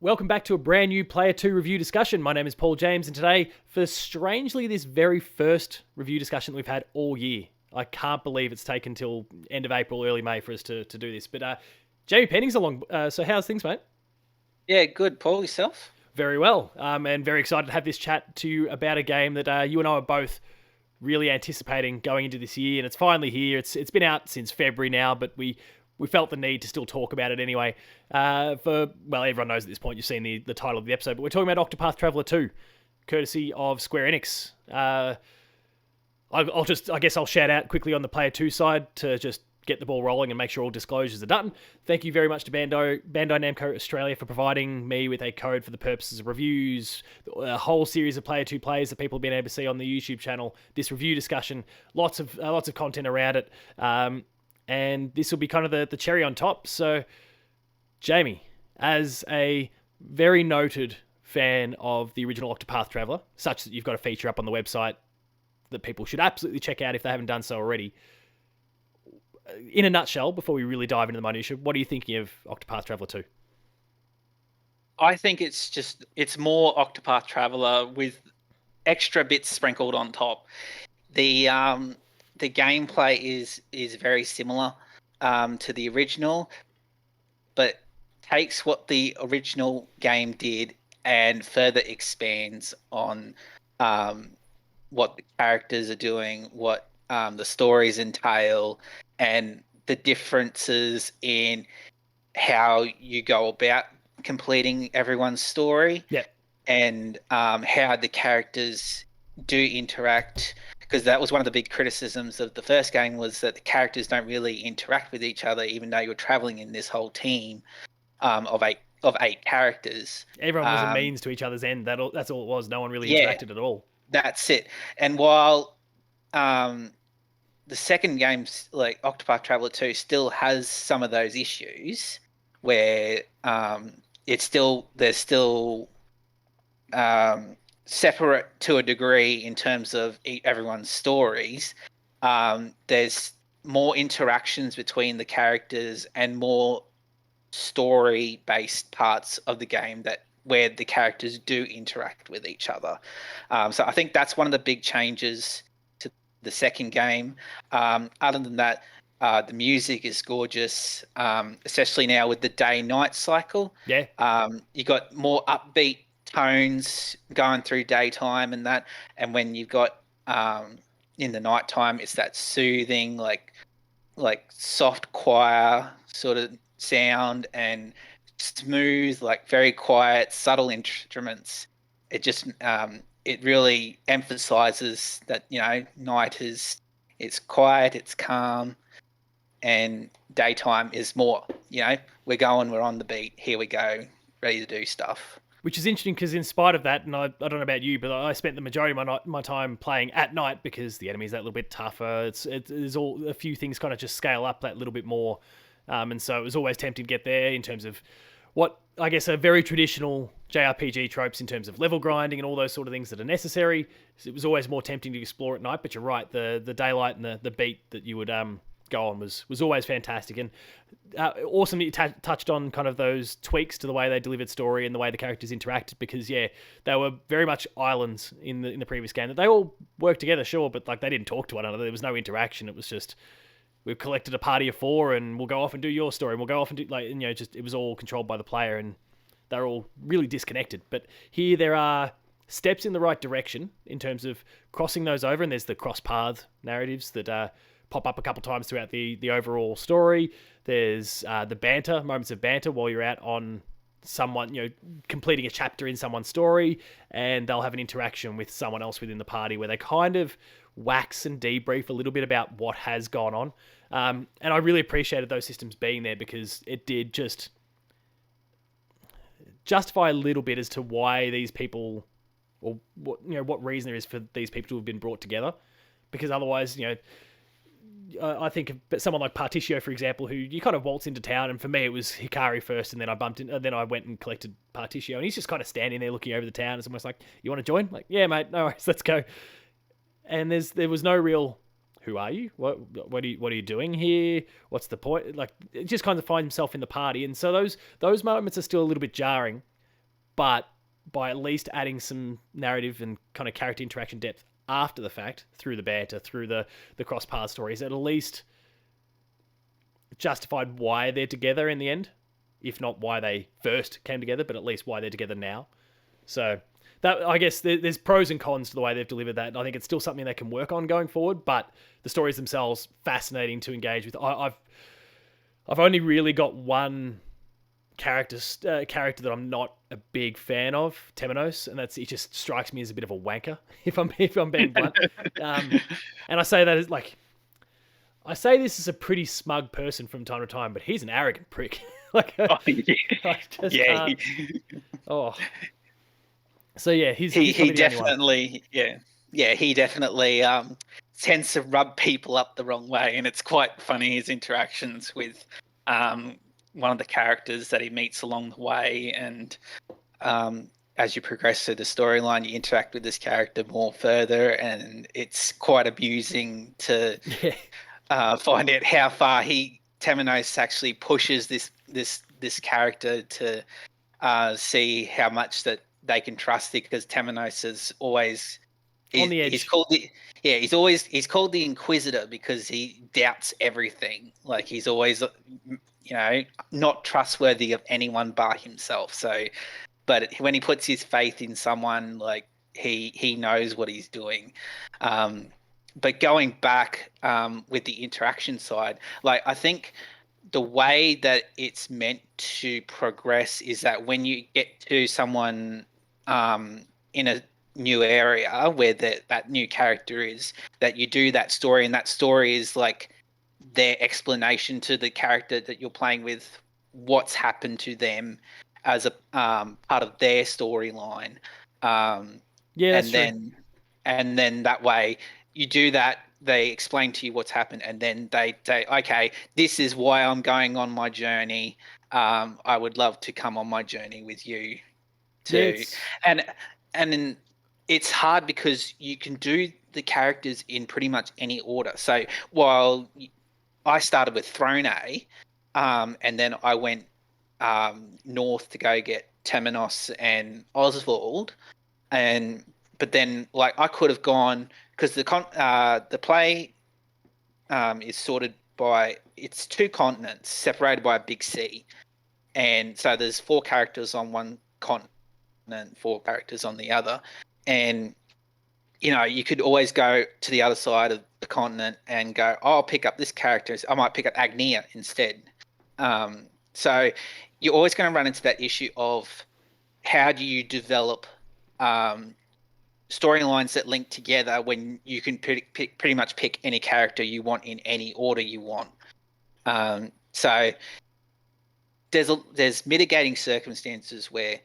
Welcome back to a brand new Player 2 review discussion. My name is Paul James, and today, for strangely this very first review discussion that we've had all year, I can't believe it's taken till end of April, early May for us to do this. But Jamie Penningh's along. So how's things, mate? Yeah, good. Paul, yourself? Very well, and very excited to have this chat to you about a game that you and I are both really anticipating going into this year, and it's finally here. It's been out since February now, but we felt the need to still talk about it anyway. Everyone knows at this point, you've seen the title of the episode, but we're talking about Octopath Traveler 2, courtesy of Square Enix. I guess I'll shout out quickly on the Player 2 side to just get the ball rolling and make sure all disclosures are done. Thank you very much to Bandai Namco Australia for providing me with a code for the purposes of reviews, a whole series of Player 2 plays that people have been able to see on the YouTube channel, this review discussion, lots of content around it. And this will be kind of the cherry on top. So, Jamie, as a very noted fan of the original Octopath Traveler, such that you've got a feature up on the website that people should absolutely check out if they haven't done so already. In a nutshell, before we really dive into the minutiae, what are you thinking of Octopath Traveler 2? I think it's more Octopath Traveler with extra bits sprinkled on top. The gameplay is very similar to the original, but takes what the original game did and further expands on what the characters are doing, what the stories entail, and the differences in how you go about completing everyone's story. Yeah. And how the characters do interact, because that was one of the big criticisms of the first game, was that the characters don't really interact with each other, even though you're traveling in this whole team of eight characters. Everyone was a means to each other's end. That's all it was. No one really interacted at all. That's it. And while the second game, like Octopath Traveler 2, still has some of those issues where they're still separate to a degree in terms of everyone's stories. There's more interactions between the characters and more story-based parts of the game where the characters do interact with each other. So I think that's one of the big changes to the second game. Other than that, the music is gorgeous, especially now with the day-night cycle. Yeah. You got more upbeat tones going through daytime and that, and when you've got in the nighttime, it's that soothing, like soft choir sort of sound, and smooth, like very quiet, subtle instruments. It just it really emphasizes that, night it's quiet, it's calm, and daytime is more, we're on the beat, here we go, ready to do stuff. Which is interesting because in spite of that, and I don't know about you, but I spent the majority of my time playing at night because the enemy's that little bit tougher. There's all a few things kind of just scale up that little bit more. And so it was always tempting to get there in terms of what I guess are very traditional JRPG tropes in terms of level grinding and all those sort of things that are necessary. It was always more tempting to explore at night, but you're right, the daylight and the beat that you would go on was always fantastic. And awesome that you touched on kind of those tweaks to the way they delivered story and the way the characters interacted, because they were very much islands in the previous game, that they all worked together, sure, but like they didn't talk to one another. There was no interaction. It was just, we've collected a party of 4 and we'll go off and do your story, and we'll go off and do it was all controlled by the player, and they're all really disconnected. But here there are steps in the right direction in terms of crossing those over, and there's the cross path narratives that pop up a couple times throughout the overall story. There's the banter, moments of banter while you're out on someone, completing a chapter in someone's story, and they'll have an interaction with someone else within the party where they kind of wax and debrief a little bit about what has gone on. And I really appreciated those systems being there, because it did just justify a little bit as to why these people, or what reason there is for these people to have been brought together. Because otherwise, I think of someone like Particio, for example, who you kind of waltz into town, and for me it was Hikari first, and then I went and collected Particio, and he's just kind of standing there looking over the town. It's almost like, you want to join? Like, yeah, mate, no worries, let's go. And there was no real, who are you? What are you doing here? What's the point? Like, it just kind of finds himself in the party, and so those moments are still a little bit jarring. but by at least adding some narrative and kind of character interaction depth after the fact, through the banter, through the cross path stories, at least justified why they're together in the end, if not why they first came together, but at least why they're together now. So that, I guess there's pros and cons to the way they've delivered that. I think it's still something they can work on going forward, but the stories themselves fascinating to engage with. I've only really got one character that I'm not a big fan of, Temenos, and he just strikes me as a bit of a wanker, if I'm being blunt. And I say that as like, I say this as a pretty smug person from time to time, but he's an arrogant prick. Like, Oh, yeah. I just Yeah, can't. Oh, so yeah, he's he probably the only one. definitely, he definitely tends to rub people up the wrong way, and it's quite funny his interactions with one of the characters that he meets along the way, and as you progress through the storyline, you interact with this character more further, and it's quite amusing to find out how far Temenos actually pushes this character to see how much that they can trust it, because Temenos is always on the edge. He's called he's called the Inquisitor because he doubts everything. Like, he's always not trustworthy of anyone but himself. So, but when he puts his faith in someone, like, he knows what he's doing. But going back with the interaction side, like, I think the way that it's meant to progress is that when you get to someone in a new area where that new character is, that you do that story, and that story is like their explanation to the character that you're playing with, what's happened to them as a part of their storyline. Yeah, that's true. And then that way you do that, they explain to you what's happened, and then they say, okay, this is why I'm going on my journey. I would love to come on my journey with you too. Yeah, and it's hard because you can do the characters in pretty much any order. So while I started with Throne A, and then I went north to go get Temenos and Oswald, but then, like, I could have gone, because the play is sorted by, it's two continents separated by a big sea, and so there's 4 characters on one continent, 4 characters on the other, and you could always go to the other side of the continent and go, oh, I'll pick up this character. I might pick up Agnia instead. So you're always going to run into that issue of how do you develop storylines that link together when you can pretty much pick any character you want in any order you want. So there's mitigating circumstances where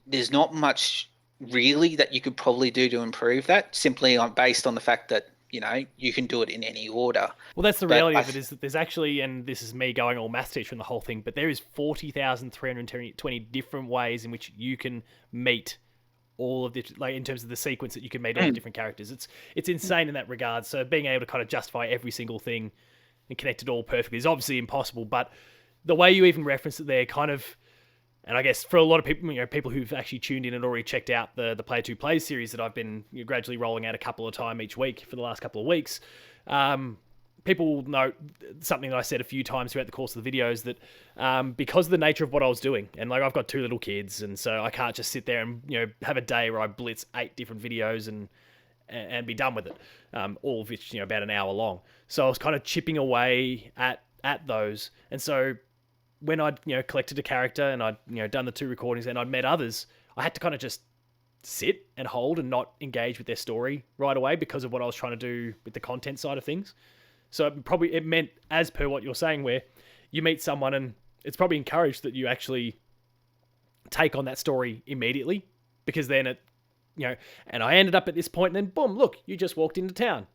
there's not much really that you could probably do to improve that, simply based on the fact that you can do it in any order. Well, that's the reality of it, is that there's actually, and this is me going all maths teacher in the whole thing, but there is 40,320 different ways in which you can meet all of the, like, in terms of the sequence that you can meet all the different characters. It's insane in that regard. So being able to kind of justify every single thing and connect it all perfectly is obviously impossible, but the way you even reference it there kind of, and I guess for a lot of people, people who've actually tuned in and already checked out the Player 2 Plays series that I've been gradually rolling out a couple of times each week for the last couple of weeks, people will note something that I said a few times throughout the course of the videos, that because of the nature of what I was doing, and like, I've got 2 little kids, and so I can't just sit there and have a day where I blitz 8 different videos and be done with it, all of which about an hour long. So I was kind of chipping away at those, and so when I'd collected a character and I'd done the 2 recordings and I'd met others, I had to kind of just sit and hold and not engage with their story right away because of what I was trying to do with the content side of things. So it meant, as per what you're saying, where you meet someone and it's probably encouraged that you actually take on that story immediately, because then and I ended up at this point, and then boom, look, you just walked into town,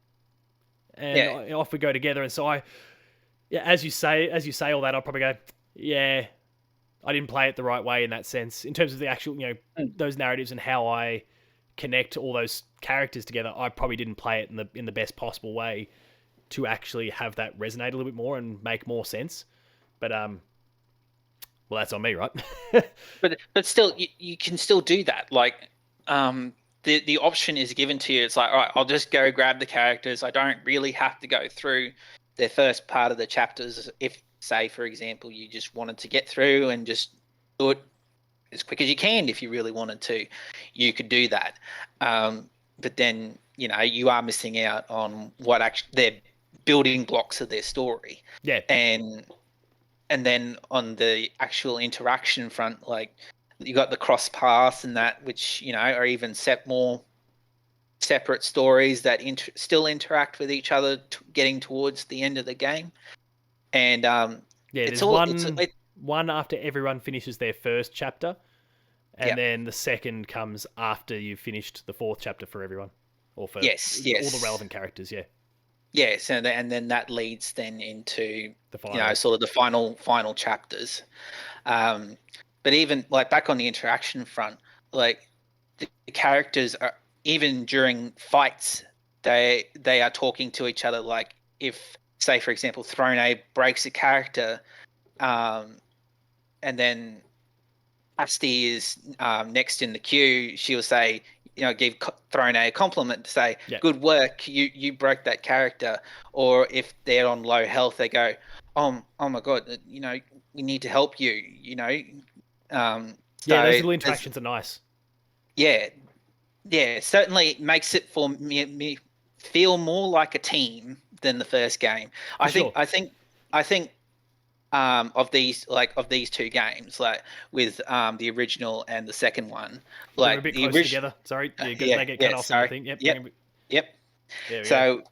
and off we go together. And so as you say all that, I'll probably go, yeah, I didn't play it the right way in that sense, in terms of the actual, those narratives and how I connect all those characters together. I probably didn't play it in the best possible way to actually have that resonate a little bit more and make more sense. But Well, that's on me, right? But still, you can still do that. Like, the option is given to you. It's like, all right, I'll just go grab the characters. I don't really have to go through the first part of the chapters. If, say, for example, you just wanted to get through and just do it as quick as you can, if you really wanted to, you could do that. But then, you are missing out on what actually their building blocks of their story. Yeah. And then on the actual interaction front, like, you got the cross paths and that, which are even more separate stories that still interact with each other, getting towards the end of the game. And Yeah, it's there's all one after everyone finishes their first chapter, and yeah. then the second comes after you've finished the fourth chapter for everyone, or for Yes, all the yes. relevant characters. Yeah, Yes, and then that leads then into the final. sort of the final chapters. Um, but even like back on the interaction front, like the characters are, even during fights, they are talking to each other. Like, if, say, for example, Throne breaks a character, um, and then Asti is next in the queue, she'll say, give Throne a compliment to say, Yeah, "Good work, you broke that character." Or if they're on low health, they go, "Oh my god, we need to help you." yeah, those So little interactions are nice. yeah, yeah, certainly makes it for me feel more like a team than the first game. For I think sure. I think of these two games, like with the original and the second one, Bring them like a bit the closer original. together. Sorry, Yeah, they get yeah, cut off in the sorry. thing. Yep, Yep, bring them. yep. There we go. So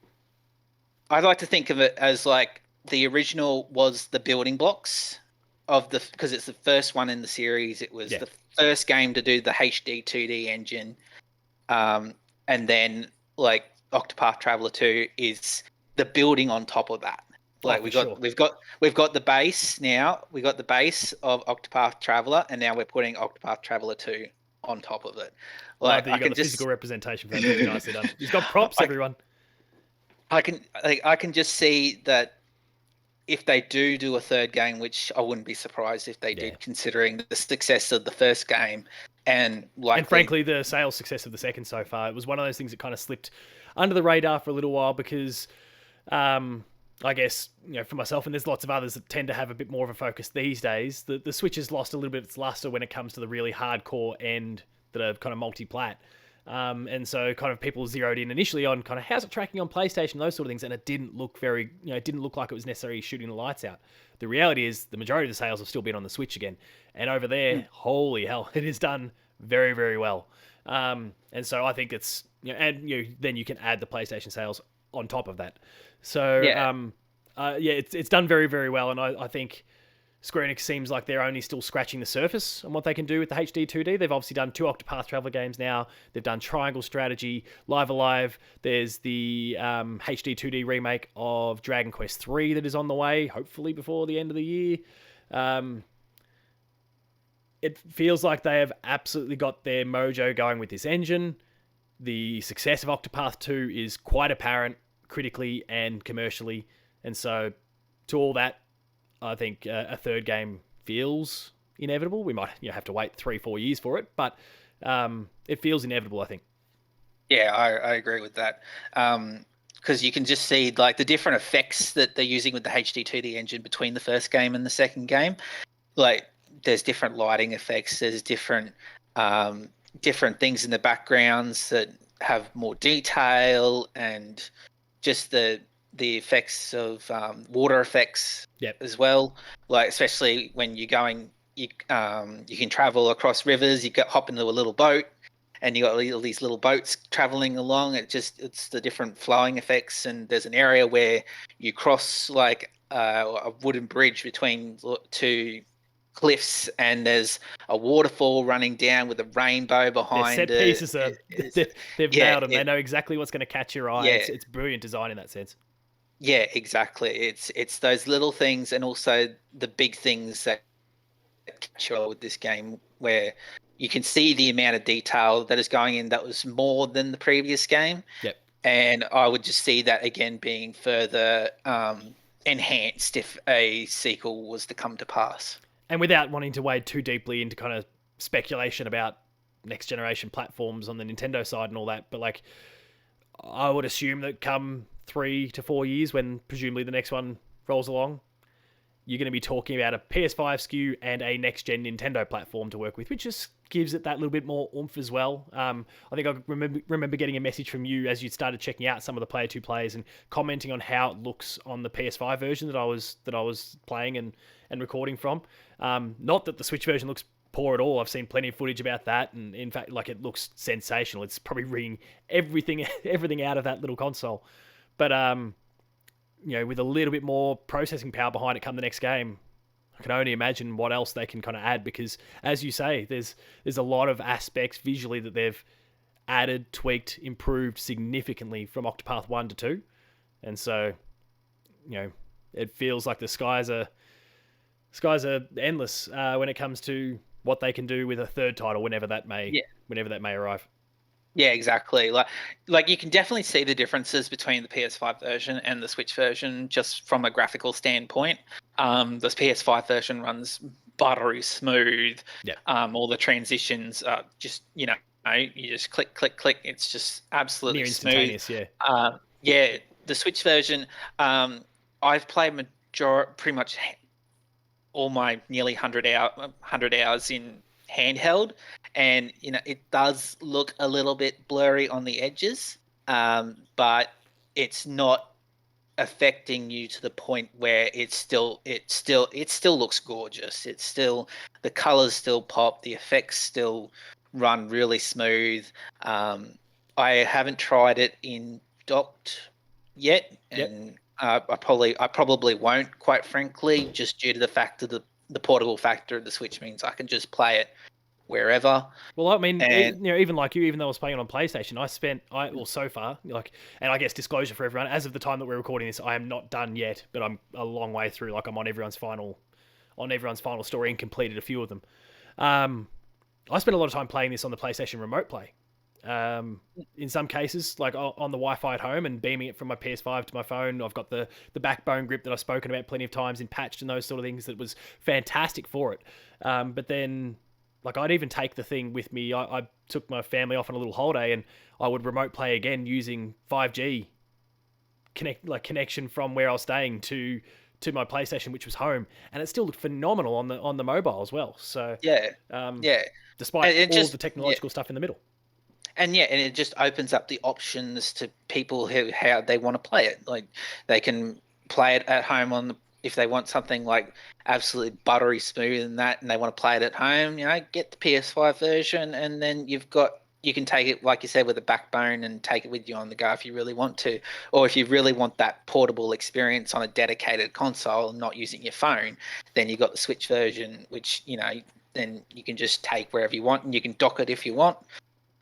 I like to think of it as like the original was the building blocks of because it's the first one in the series. It was Yeah. the first game to do the HD 2D engine, and then like Octopath Traveler 2 is the building on top of that. Oh, Like, for sure. we've got the base now. We got the base of Octopath Traveler, and now we're putting Octopath Traveler 2 on top of it. Love Like, that you got the physical representation for that. Really nicely done. He's got props, I everyone. I can just see that if they do a third game, which I wouldn't be surprised if they Yeah. did, considering the success of the first game, and And likely. frankly, the sales success of the second so far, it was one of those things that kind of slipped under the radar for a little while because, I guess, for myself, and there's lots of others that tend to have a bit more of a focus these days, the Switch has lost a little bit of its luster when it comes to the really hardcore end that are kind of multi-plat. And so kind of people zeroed in initially on kind of how's it tracking on PlayStation, those sort of things, and it didn't look very, it didn't look like it was necessarily shooting the lights out. The reality is the majority of the sales have still been on the Switch again, and over there, holy hell, it is done very, very well. And so I think it's, and then you can add the PlayStation sales on top of that. So Yeah. yeah, it's done very, very well, and I think Square Enix seems like they're only still scratching the surface on what they can do with the HD 2D. They've obviously done 2 Octopath Traveler games now. They've done Triangle Strategy, Live Alive. There's the HD 2D remake of Dragon Quest 3 that is on the way, hopefully before the end of the year. It feels like they have absolutely got their mojo going with this engine. The success of Octopath 2 is quite apparent critically and commercially. And so, to all that, I think a third game feels inevitable. We might have to wait 3-4 years for it, but it feels inevitable, I think. Yeah, I agree with that. Because you can just see like the different effects that they're using with the HD 2D engine between the first game and the second game. Like, there's different lighting effects. There's different things in the backgrounds that have more detail, and just the effects of water effects Yep. as well. Like, especially when you're going, you can travel across rivers. You get hop into a little boat, and you got all these little boats traveling along. It's the different flowing effects, and there's an area where you cross like a wooden bridge between two cliffs, and there's a waterfall running down with a rainbow Their behind set it. pieces are they've Yeah, nailed them. They know exactly what's going to catch your eye. yeah, It's brilliant design in that sense. yeah, exactly. It's those little things, and also the big things that catch you with this game, where you can see the amount of detail that is going in that was more than the previous game. Yep. And I would just see that again being further enhanced if a sequel was to come to pass. and without wanting to wade too deeply into kind of speculation about next generation platforms on the Nintendo side and all that, but like I would assume that come 3 to 4 years, when presumably the next one rolls along, you're going to be talking about a PS5 SKU and a next gen Nintendo platform to work with, which just gives it that little bit more oomph as well. I think I remember getting a message from you as you started checking out some of the Player 2 plays and commenting on how it looks on the PS5 version that I was playing and recording from. Not that the Switch version looks poor at all. I've seen plenty of footage about that, and in fact, like, it looks sensational. It's probably wringing everything out of that little console. But with a little bit more processing power behind it come the next game, I can only imagine what else they can kind of add, because as you say, there's a lot of aspects visually that they've added, tweaked, improved significantly from Octopath 1 to 2. And so, it feels like the skies are endless when it comes to what they can do with a third title whenever that may arrive. Yeah, exactly. Like you can definitely see the differences between the PS5 version and the Switch version just from a graphical standpoint. The PS5 version runs buttery smooth. Yeah. All the transitions are just, you just click, click, click. It's just absolutely Near smooth. instantaneous, yeah. Yeah, the Switch version, I've played pretty much all my nearly 100 hours in handheld, and it does look a little bit blurry on the edges, but it's not affecting you to the point where it still looks gorgeous. It's still, the colors still pop, the effects still run really smooth. I haven't tried it in docked yet, and Yep. I probably won't, quite frankly, just due to the fact of the portable factor of the Switch means I can just play it wherever. Well, I mean, And even like you, even though I was playing it on PlayStation, so far, like, and I guess disclosure for everyone, as of the time that we're recording this, I am not done yet, but I'm a long way through. Like, I'm on everyone's final story and completed a few of them. I spent a lot of time playing this on the PlayStation Remote Play. In some cases, like on the Wi-Fi at home and beaming it from my PS5 to my phone. I've got the backbone grip that I've spoken about plenty of times in patched and those sort of things. That was fantastic for it. But then, like, I'd even take the thing with me. I took my family off on a little holiday, and I would remote play again using 5G connection from where I was staying to my PlayStation, which was home, and it still looked phenomenal on the mobile as well. So yeah, yeah, despite it all just of the technological stuff in the middle. and it just opens up the options to people how they want to play it. Like, they can play it at home if they want something like absolutely buttery smooth and that, and they want to play it at home, get the PS5 version, and then you can take it, like you said, with a backbone and take it with you on the go if you really want to. Or if you really want that portable experience on a dedicated console and not using your phone, then you got the Switch version, which, then you can just take wherever you want, and you can dock it if you want.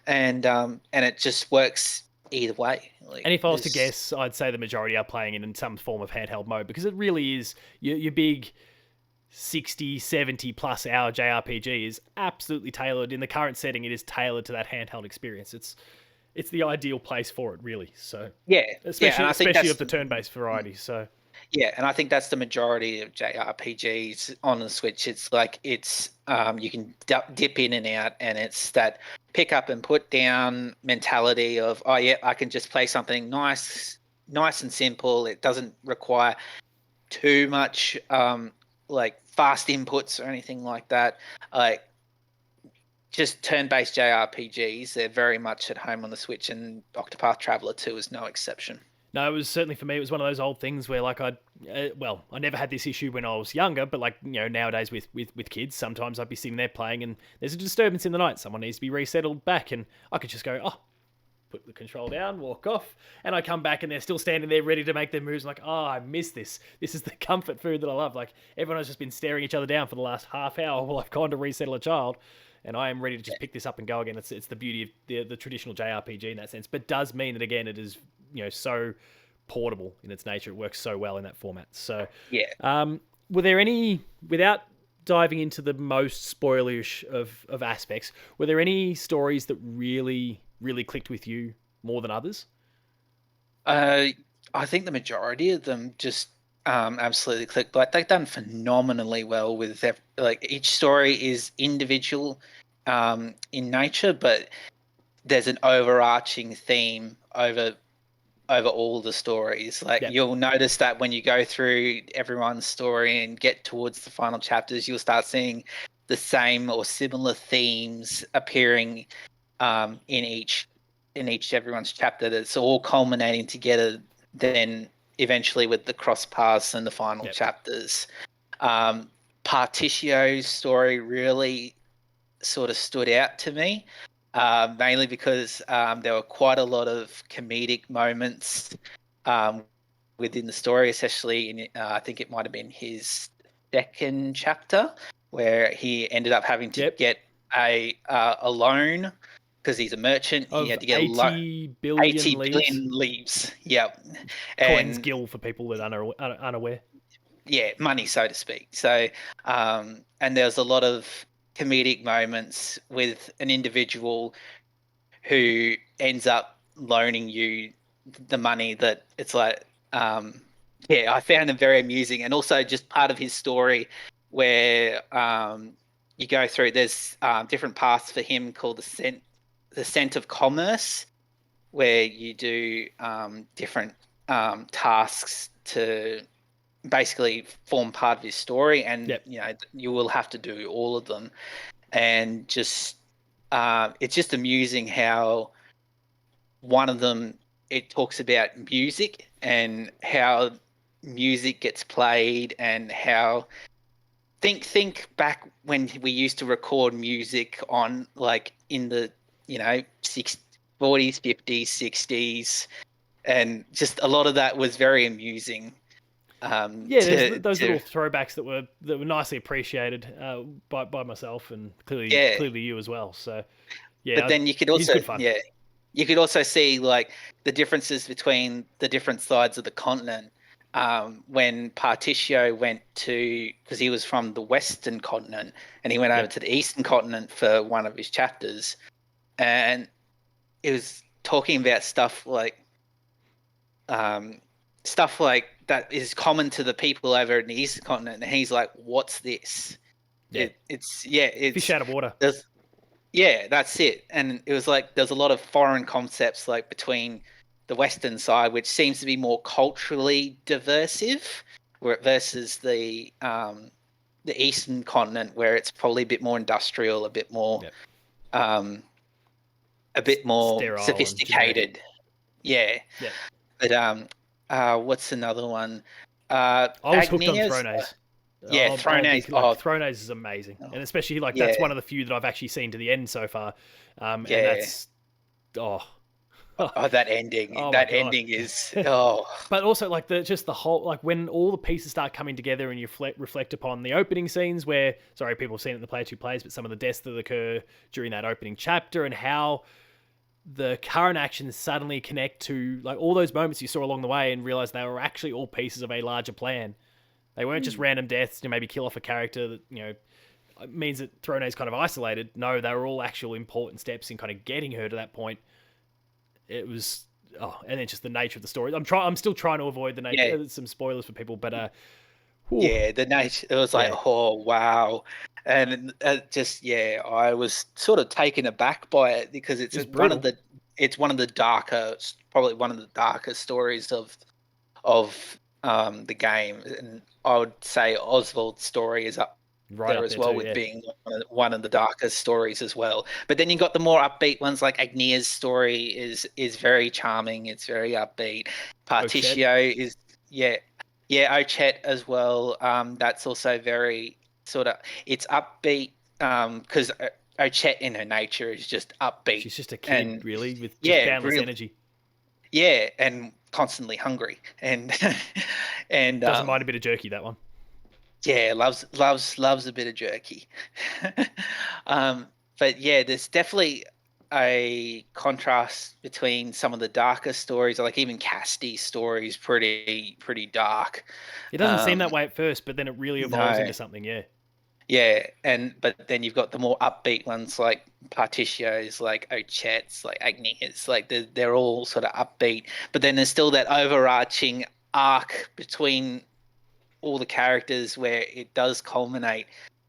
And it just works either way. Like, and if I was to guess, I'd say the majority are playing it in some form of handheld mode, because it really is your big 60, 70 plus hour JRPG is absolutely tailored. In the current setting, it is tailored to that handheld experience. It's the ideal place for it, really. So yeah, especially and I think especially of the turn-based variety. So yeah, and I think that's the majority of JRPGs on the Switch. It's like you can dip in and out, and it's that pick up and put down mentality of, oh yeah, I can just play something nice and simple. It doesn't require too much like fast inputs or anything like that. Like, just turn-based JRPGs, they're very much at home on the Switch, and Octopath Traveler 2 is no exception. no, it was certainly for me. It was one of those old things where, like, I never had this issue when I was younger, but like, nowadays with kids, sometimes I'd be sitting there playing, and there's a disturbance in the night. Someone needs to be resettled back, and I could just go, oh, put the control down, walk off, and I come back and they're still standing there ready to make their moves. I'm like, oh, I miss this. This is the comfort food that I love. Like, everyone has just been staring each other down for the last half hour while I've gone to resettle a child, and I am ready to just pick this up and go again. It's the beauty of the traditional JRPG in that sense, but does mean that, again, it is so portable in its nature. It works so well in that format. So yeah. Were there any, without diving into the most spoilerish of aspects, were there any stories that really clicked with you more than others? I think the majority of them just absolutely clicked. Like they've done phenomenally well with their, like each story is individual in nature, but there's an overarching theme over all the stories. Like Yep. you'll notice that when you go through everyone's story and get towards the final chapters, you'll start seeing the same or similar themes appearing in each everyone's chapter. That's all culminating together. Then eventually with the cross paths and the final Yep. chapters. Um, Partitio's story really sort of stood out to me, mainly because there were quite a lot of comedic moments um, within the story, especially in I think it might have been his second chapter where he ended up having to Yep. get a loan because he's a merchant. He Of had to get a loan. 80 billion 80 leaves. billion leaves. Yep. Coins And gill for people that are unaware. yeah, money, so to speak. So, and there's a lot of comedic moments with an individual who ends up loaning you the money that it's like, yeah, I found them very amusing. And also just part of his story where you go through, there's different paths for him called the scent of commerce, where you do different tasks to basically form part of his story, and Yep. you know you will have to do all of them. And just it's just amusing how one of them, it talks about music and how music gets played, and how think back when we used to record music on, like, in the, you know, 40s, 50s, 60s, and just a lot of that was very amusing Yeah, there's those to little throwbacks that were nicely appreciated by myself and clearly yeah. clearly you as well. So But yeah, then you could he's also, good fun. yeah, you could also see like the differences between the different sides of the continent. When Partitio went to, because he was from the Western continent, and he went over Yep. to the Eastern continent for one of his chapters, and it was talking about um, stuff like that is common to the people over in the Eastern continent, and he's like, "What's this?" Yeah. It's yeah, Fish it's out of water. there's yeah, that's it. And it was like there's a lot of foreign concepts like between the Western side, which seems to be more culturally diversive, where versus the Eastern continent, where it's probably a bit more industrial, Yep. um, a bit more Sterile and generic. sophisticated. Yeah, Yep. but what's another one? I was hooked on Agnias. Thrones. Yeah, I'll be Thrones. like Thrones is amazing, and especially like Yeah, that's one of the few that I've actually seen to the end so far, and yeah. that's oh Oh, that ending. oh my That god. ending is oh But also like the whole like when all the pieces start coming together and you reflect upon the opening scenes where sorry people have seen it in the player two plays, but some of the deaths that occur during that opening chapter and how the current actions suddenly connect to like all those moments you saw along the way and realize they were actually all pieces of a larger plan. They weren't just random deaths to maybe kill off a character that means that Throne is kind of isolated. No, they were all actual important steps in kind of getting her to that point. It was and then just the nature of the story. I'm still trying to avoid the yeah. nature. Some spoilers for people, but whew, Yeah, the nature, it was like, yeah, oh wow. And just yeah, I was sort of taken aback by it because it was brutal. it's one of the darker, probably one of the darker stories of the game. And I would say Oswald's story is up Right there up as there well too. with Yeah. being one of the darkest stories as well. But then you got the more upbeat ones, like Agnia's story is very charming. It's very upbeat. Oh, Chet. Partitio is yeah, yeah. Ochet as well. That's also very sort of, it's upbeat because Ochet in her nature is just upbeat She's just a kid, and really, with just yeah, boundless real energy. yeah, and constantly hungry and and Doesn't mind a bit of jerky. That one. yeah, loves a bit of jerky. um, but yeah, there's definitely a contrast between some of the darker stories, like even Casty's story is pretty dark. It doesn't seem that Um, way at first, but then it really evolves no, into something. Yeah. yeah, and but then you've got the more upbeat ones like Partitios, like Ochet's, like Agni's, like they're all sort of upbeat, but then there's still that overarching arc between all the characters where it does culminate.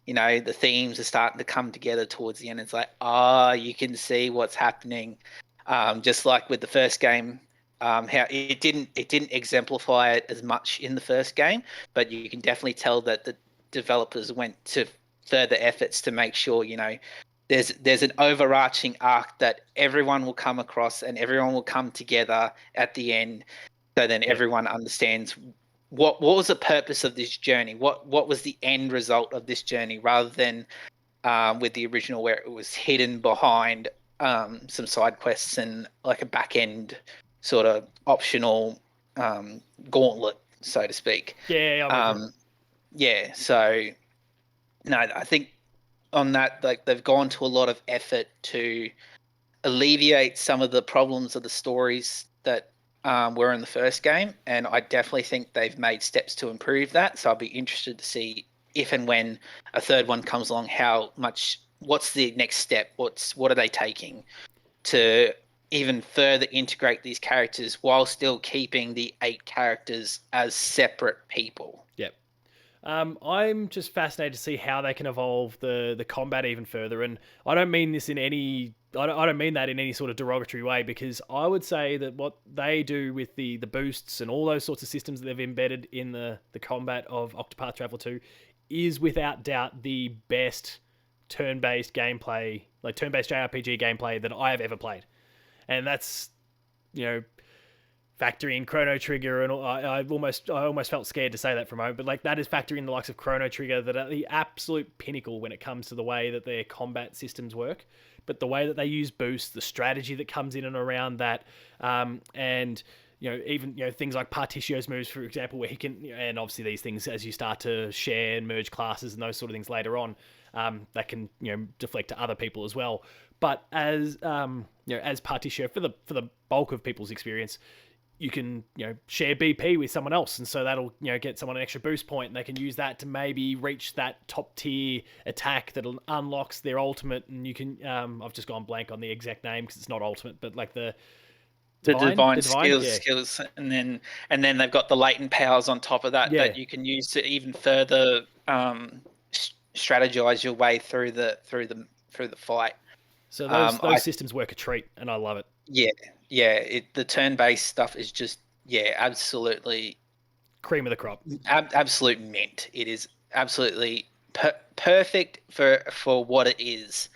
You know, the themes are starting to come together towards the end. It's like, you can see what's happening. Just like with the first game, how it didn't exemplify it as much in the first game, but you can definitely tell that the developers went to further efforts to make sure, you know, there's an overarching arc that everyone will come across and everyone will come together at the end, so then Yep. everyone understands what was the purpose of this journey, what was the end result of this journey, rather than with the original where it was hidden behind some side quests and like a back end sort of optional gauntlet, so to speak. Yeah, I'm with you. Yeah, so no, I think on that, like they've gone to a lot of effort to alleviate some of the problems of the stories that were in the first game, and I definitely think they've made steps to improve that. So I'll be interested to see if and when a third one comes along, what's the next step? What are they taking to even further integrate these characters while still keeping the 8 characters as separate people? Yep. I'm just fascinated to see how they can evolve the combat even further, and I don't mean this in any. I don't mean that in any sort of derogatory way, because I would say that what they do with the boosts and all those sorts of systems that they've embedded in the combat of Octopath Traveler 2 is without doubt the best turn-based gameplay, like turn-based JRPG gameplay that I have ever played. And that's, you know, factoring Chrono Trigger, and I almost felt scared to say that for a moment, but like that is factoring the likes of Chrono Trigger, that are the absolute pinnacle when it comes to the way that their combat systems work, but the way that they use boosts, the strategy that comes in and around that, and you know, even, you know, things like Partitio's moves, for example, where he can, and obviously these things as you start to share and merge classes and those sort of things later on, that can, you know, deflect to other people as well. But as you know, as Partitio, for the bulk of people's experience, you can, you know, share BP with someone else, and so that'll, you know, get someone an extra boost point, and they can use that to maybe reach that top tier attack that unlocks their ultimate. And you can, I've just gone blank on the exact name because it's not ultimate, but like the The divine yeah, skills, and then they've got the latent powers on top of that yeah. that you can use to even further strategize your way through the fight. So I those systems work a treat, and I love it. Yeah, yeah. The turn-based stuff is just, yeah, absolutely, Cream of the crop. absolute mint. It is absolutely perfect for what it is.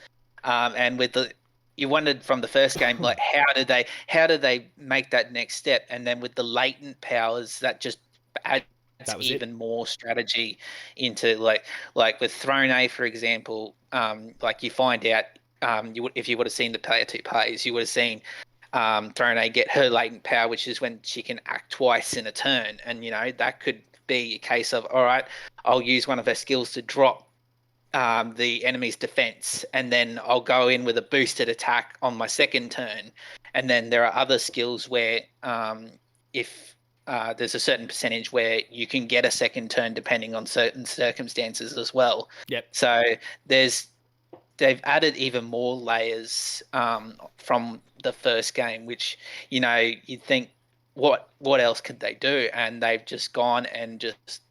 And with the you wondered from the first game, like how did they make that next step? And then with the latent powers, that just adds That was it. even more strategy into, like with Throne A, for example. Like you find out, if you would have seen the player two plays, you would have seen Throne A get her latent power, which is when she can act twice in a turn, and you know that could be a case of, all right, I'll use one of her skills to drop the enemy's defense, and then I'll go in with a boosted attack on my second turn. And then there are other skills where, if there's a certain percentage where you can get a second turn depending on certain circumstances as well. Yep. So they've added even more layers from the first game, which, you know, you'd think, what else could they do? And they've just gone and just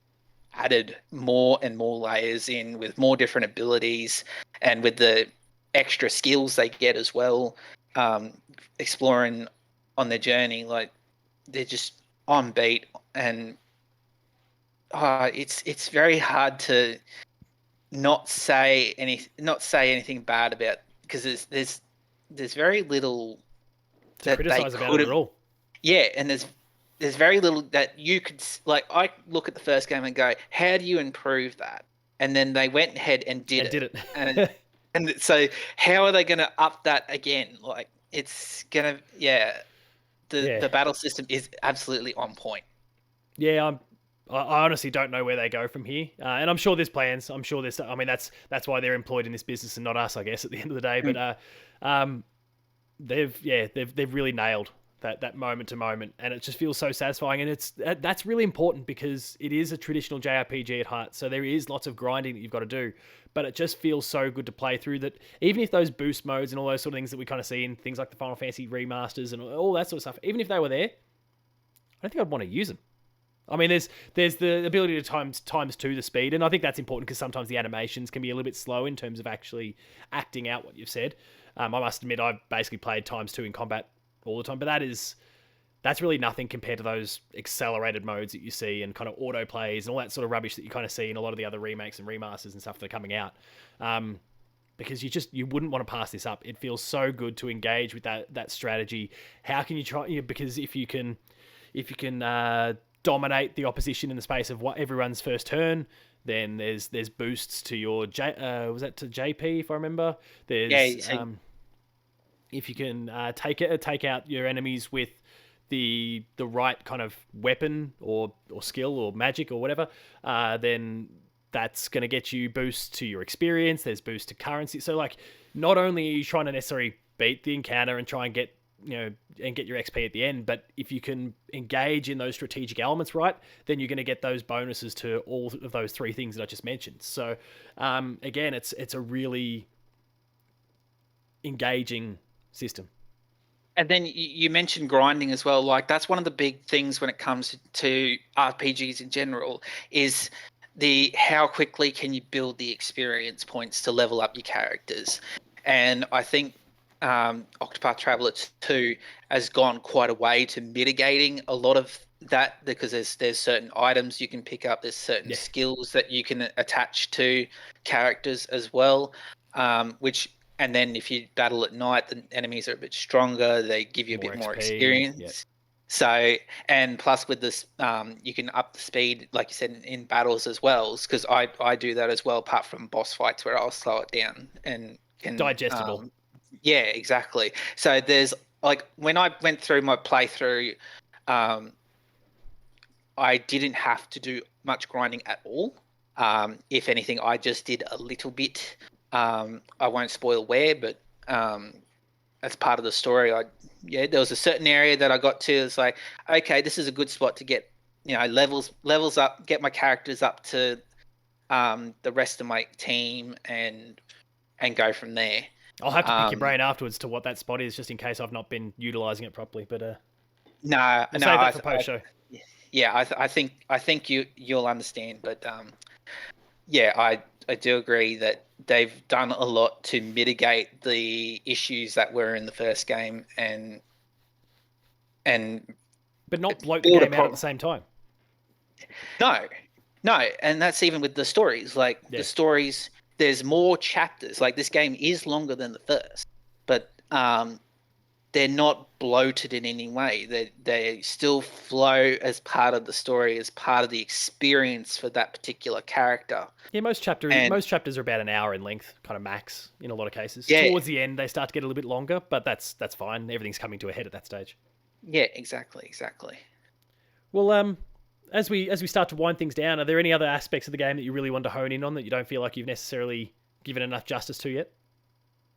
added more and more layers in, with more different abilities and with the extra skills they get as well, exploring on their journey. Like, they're just on beat, and it's very hard to not say anything bad about, because there's very little To that they criticize about it at couldn't. all. Yeah, and there's very little that you could, like, I look at the first game and go, how do you improve that? And then they went ahead and did And it. did And it. so how are they going to up that again? Like, it's gonna, yeah, the Yeah. the battle system is absolutely on point. Yeah, I honestly don't know where they go from here, and I'm sure there's plans. I'm sure there's. I mean, that's why they're employed in this business and not us, I guess. At the end of the day, Mm. but they've really nailed that moment to moment, and it just feels so satisfying. And that's really important because it is a traditional JRPG at heart. So there is lots of grinding that you've got to do, but it just feels so good to play through that. Even if those boost modes and all those sort of things that we kind of see in things like the Final Fantasy remasters and all that sort of stuff, even if they were there, I don't think I'd want to use them. I mean, there's the ability to times two the speed, and I think that's important because sometimes the animations can be a little bit slow in terms of actually acting out what you've said. I must admit, I've basically played times two in combat all the time, but that's really nothing compared to those accelerated modes that you see and kind of auto plays and all that sort of rubbish that you kind of see in a lot of the other remakes and remasters and stuff that are coming out. Because you wouldn't want to pass this up. It feels so good to engage with that strategy. How can you try? Because if you can dominate the opposition in the space of what everyone's first turn, then there's boosts to your was that to JP if I remember. Yeah, There's if you can take out your enemies with the right kind of weapon or skill or magic or whatever, then that's going to get you boosts to your experience. There's boosts to currency. So like, not only are you trying to necessarily beat the encounter and try and get your XP at the end, but if you can engage in those strategic elements right, then you're going to get those bonuses to all of those three things that I just mentioned. So again, it's a really engaging system. And then you mentioned grinding as well. Like, that's one of the big things when it comes to RPGs in general, is the how quickly can you build the experience points to level up your characters. And I think Octopath Traveler 2 has gone quite a way to mitigating a lot of that, because there's certain items you can pick up, there's certain skills that you can attach to characters as well, which, and then if you battle at night, the enemies are a bit stronger, they give you a bit more experience. Yep. So, and plus with this, you can up the speed, like you said, in battles as well, because I do that as well, apart from boss fights where I'll slow it down and can digestible. Yeah, exactly. So there's, like, when I went through my playthrough, I didn't have to do much grinding at all. If anything, I just did a little bit. I won't spoil where, but as part of the story, there was a certain area that I got to. It's like, okay, this is a good spot to get, levels up, get my characters up to the rest of my team, and go from there. I'll have to pick your brain afterwards to what that spot is, just in case I've not been utilizing it properly. But we'll save that for post show. Yeah, I think you'll understand. But I do agree that they've done a lot to mitigate the issues that were in the first game, and but not bloat the game out at the same time. No, and that's even with the stories. Like, the stories, there's more chapters. Like, this game is longer than the first, but they're not bloated in any way. They still flow as part of the story, as part of the experience for that particular character. Yeah, most chapters are about an hour in length, kind of max in a lot of cases. Yeah. Towards the end, they start to get a little bit longer, but that's fine. Everything's coming to a head at that stage. Yeah, exactly. Well, as we start to wind things down, are there any other aspects of the game that you really want to hone in on that you don't feel like you've necessarily given enough justice to yet?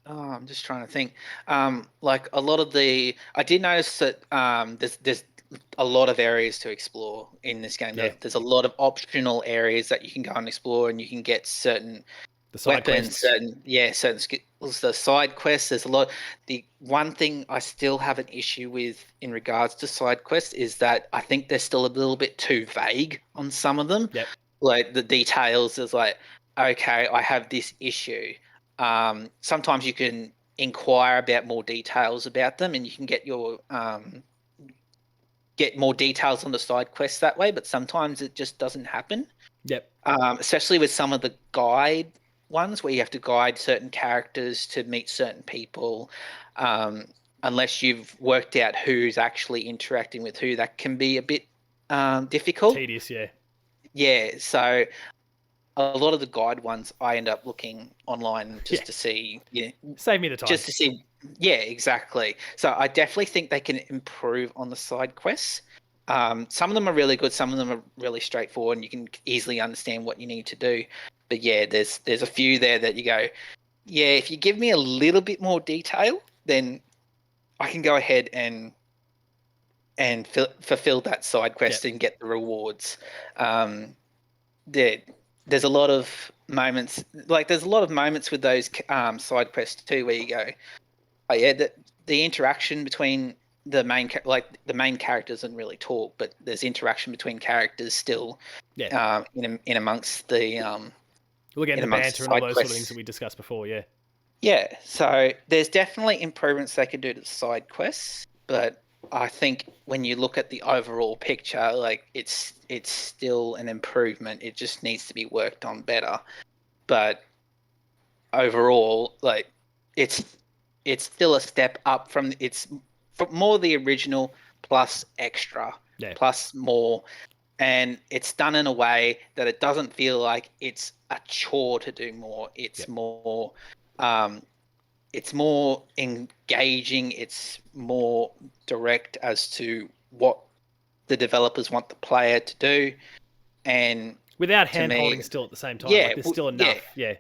Oh, I'm just trying to think. Like, a lot of I did notice that there's a lot of areas to explore in this game. Yeah. There's a lot of optional areas that you can go and explore, and you can get certain weapons, certain skills. The side quests, there's a lot. The one thing I still have an issue with in regards to side quests is that I think they're still a little bit too vague on some of them. Yep. Like, the details is like, okay, I have this issue. Sometimes you can inquire about more details about them, and you can get your get more details on the side quests that way, but sometimes it just doesn't happen. Yep. Especially with some of the guide ones where you have to guide certain characters to meet certain people. Unless you've worked out who's actually interacting with who, that can be a bit difficult. Tedious, yeah. Yeah, so a lot of the guide ones, I end up looking online just to see. Save me the time. Just to see. Yeah, exactly. So I definitely think they can improve on the side quests. Some of them are really good. Some of them are really straightforward, and you can easily understand what you need to do. But yeah, there's a few there that you go, yeah, if you give me a little bit more detail, then I can go ahead and fulfill that side quest and get the rewards. There's a lot of moments, with those side quests too, where you go, oh yeah, the interaction between the main character doesn't really talk, but there's interaction between characters still. Yeah. In amongst the We're getting in the amongst banter the and all side those sort of things quests. that we discussed before. Yeah. Yeah, so there's definitely improvements they could do to the side quests, but I think when you look at the overall picture, like it's still an improvement. It just needs to be worked on better. But overall, like it's it's still a step up from more the original plus extra Yeah. plus more, and it's done in a way that it doesn't feel like it's a chore to do more. Yep. Um, it's more engaging. It's more direct as to what the developers want the player to do, and Without to hand holding me, still at the same time. yeah, Like there's still yeah, enough. Yeah.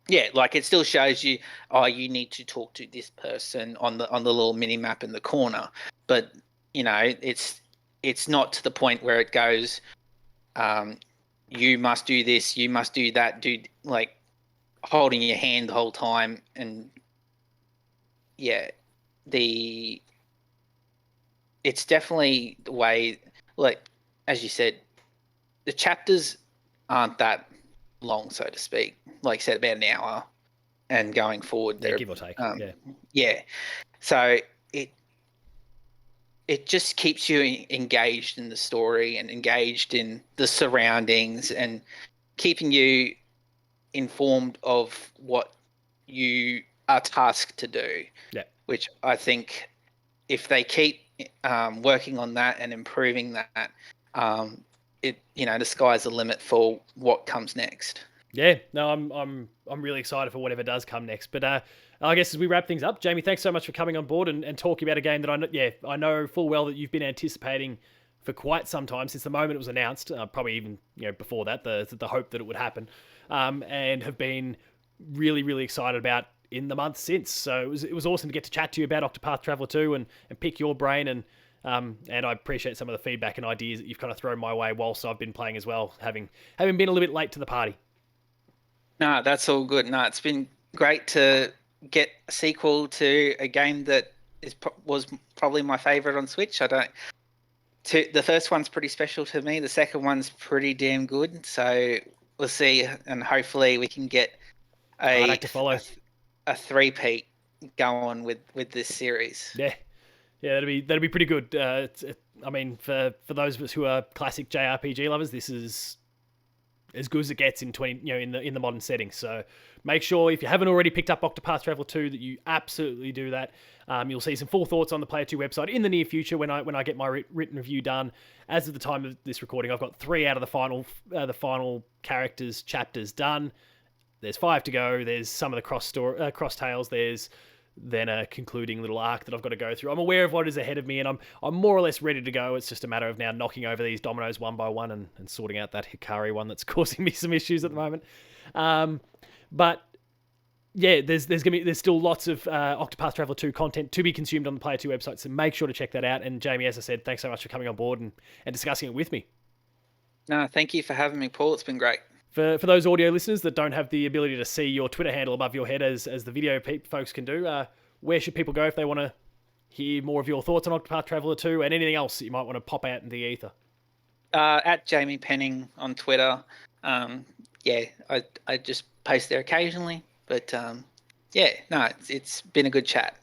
yeah. Like it still shows you, oh, you need to talk to this person on the little mini map in the corner, but it's not to the point where it goes, um, you must do this, you must do that, like holding your hand the whole time, and yeah, the it's definitely the way, like as you said, the chapters aren't that long, so to speak. Like I said, about an hour, and going forward, Yeah. they're Give or take. Yeah. yeah. So it just keeps you engaged in the story and engaged in the surroundings and keeping you informed of what you are tasked to do. Yeah. Which I think if they keep working on that and improving that, the sky's the limit for what comes next. Yeah, no, I'm really excited for whatever does come next. But I guess as we wrap things up, Jamie, thanks so much for coming on board and talking about a game that I know full well that you've been anticipating for quite some time since the moment it was announced. Probably even before that, the hope that it would happen, and have been really excited about in the months since. So it was awesome to get to chat to you about Octopath Traveler 2 and pick your brain and I appreciate some of the feedback and ideas that you've kind of thrown my way whilst I've been playing as well, having been a little bit late to the party. No, that's all good. No, it's been great to get a sequel to a game that was probably my favorite on Switch. The first one's pretty special to me. The second one's pretty damn good. So we'll see, and hopefully we can get Hard a act to follow. a three-peat going with this series. Yeah, that'd be pretty good. I mean, for those of us who are classic JRPG lovers, this is as good as it gets in in the modern setting. So make sure if you haven't already picked up Octopath Traveler 2 that you absolutely do that. You'll see some full thoughts on the Player 2 website in the near future when I get my written review done. As of the time of this recording, I've got 3 out of the final characters chapters done. There's 5 to go. There's some of the cross tales. There's then a concluding little arc that I've got to go through. I'm aware of what is ahead of me, and I'm more or less ready to go. It's just a matter of now knocking over these dominoes one by one and sorting out that Hikari one that's causing me some issues at the moment. But yeah, there's still lots of Octopath Traveler 2 content to be consumed on the Player 2 website, so make sure to check that out. And Jamie, as I said, thanks so much for coming on board and discussing it with me. No, thank you for having me, Paul. It's been great. For those audio listeners that don't have the ability to see your Twitter handle above your head as the video folks can do, where should people go if they want to hear more of your thoughts on Octopath Traveler 2 and anything else that you might want to pop out in the ether? At Jamie Penningh on Twitter. I just post there occasionally, but it's been a good chat.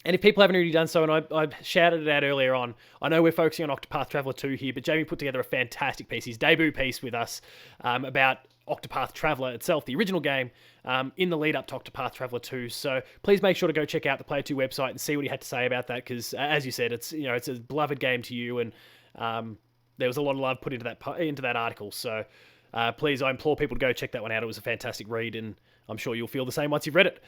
And if people haven't already done so, and I shouted it out earlier on, I know we're focusing on Octopath Traveler 2 here, but Jamie put together a fantastic piece, his debut piece with us, about Octopath Traveler itself, the original game, in the lead up to Octopath Traveler 2. So please make sure to go check out the Player 2 website and see what he had to say about that, because as you said, it's a beloved game to you, and there was a lot of love put into that article. So please, I implore people to go check that one out. It was a fantastic read, and I'm sure you'll feel the same once you've read it.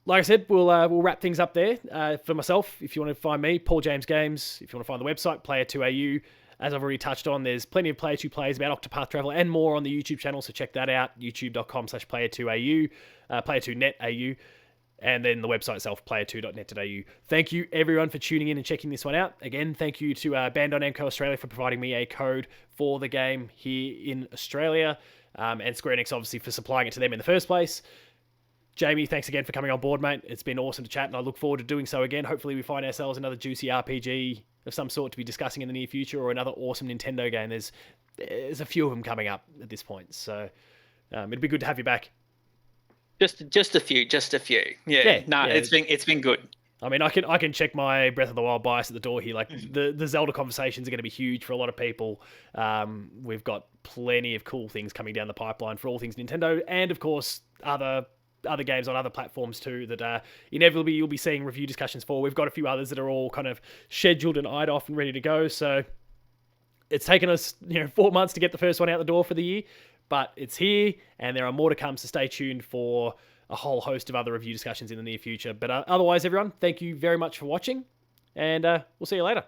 Like I said, we'll wrap things up there. For myself, if you want to find me, Paul James Games. If you want to find the website, Player2AU. As I've already touched on, there's plenty of Player 2 plays about Octopath Traveler and more on the YouTube channel, so check that out, youtube.com/Player2AU, Player2NetAU, and then the website itself, player2.net.au. Thank you, everyone, for tuning in and checking this one out. Again, thank you to Bandai Namco Australia for providing me a code for the game here in Australia, and Square Enix, obviously, for supplying it to them in the first place. Jamie, thanks again for coming on board, mate. It's been awesome to chat, and I look forward to doing so again. Hopefully we find ourselves another juicy RPG of some sort to be discussing in the near future, or another awesome Nintendo game. There's a few of them coming up at this point, so it'd be good to have you back. Just a few. Yeah. No, yeah. It's been good. I mean, I can check my Breath of the Wild bias at the door here. Like the Zelda conversations are going to be huge for a lot of people. We've got plenty of cool things coming down the pipeline for all things Nintendo, and of course other games on other platforms too that inevitably you'll be seeing review discussions for. We've got a few others that are all kind of scheduled and eyed off and ready to go. So it's taken us 4 months to get the first one out the door for the year, but it's here, and there are more to come. So stay tuned for a whole host of other review discussions in the near future. But otherwise, everyone, thank you very much for watching, and we'll see you later.